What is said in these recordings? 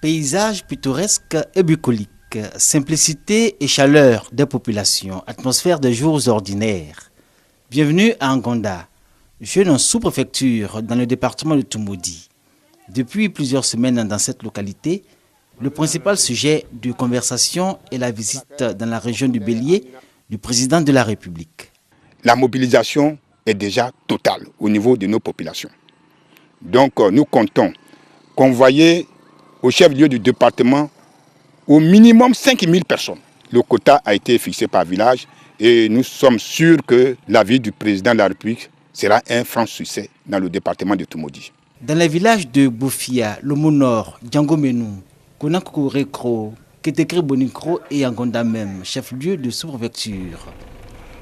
Paysage pittoresque et bucolique, simplicité et chaleur des populations, atmosphère des jours ordinaires. Bienvenue à Ngonda, jeune en sous-préfecture dans le département de Toumoudi. Depuis plusieurs semaines dans cette localité, le principal sujet de conversation est la visite dans la région du Bélier du président de la République. La mobilisation est déjà totale au niveau de nos populations. Donc nous comptons convoyer au chef-lieu du département au minimum 5000 personnes. Le quota a été fixé par village et nous sommes sûrs que la visite du président de la République sera un franc succès dans le département de Toumoudi. Dans les villages de Bofia, Lomo Nord, Django-Menou, Konakourekro, Ketekre-Bonikro et Ngonda même, chef-lieu de sous-préfecture,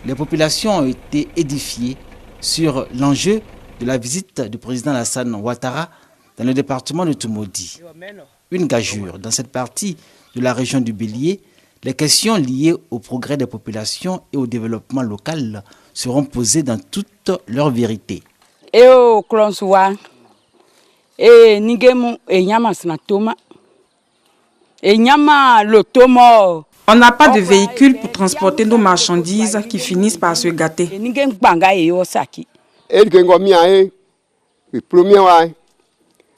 les populations ont été édifiées sur l'enjeu de la visite du président Alassane Ouattara dans le département de Toumoudi. Une gageure dans cette partie de la région du Bélier, les questions liées au progrès des populations et au développement local seront posées dans toute leur vérité. On n'a pas de véhicule pour transporter nos marchandises qui finissent par se gâter.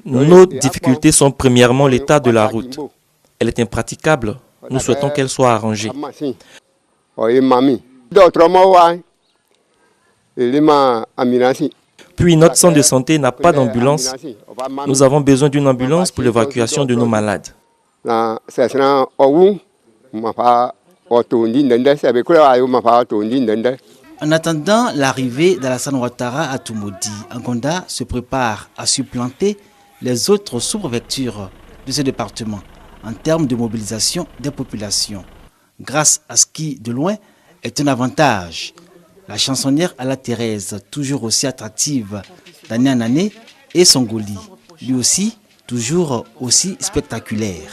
Nos difficultés sont premièrement l'état de la route. Elle est impraticable. Nous souhaitons qu'elle soit arrangée. Puis notre centre de santé n'a pas d'ambulance. Nous avons besoin d'une ambulance pour l'évacuation de nos malades. En attendant l'arrivée d'Alassane Ouattara à Toumoudi, Ngonda se prépare à supplanter les autres sous-préfectures de ce département en termes de mobilisation des populations, grâce à ce qui, de loin, est un avantage. La chansonnière Ala Thérèse, toujours aussi attractive d'année en année, et Songoli, lui aussi, toujours aussi spectaculaire.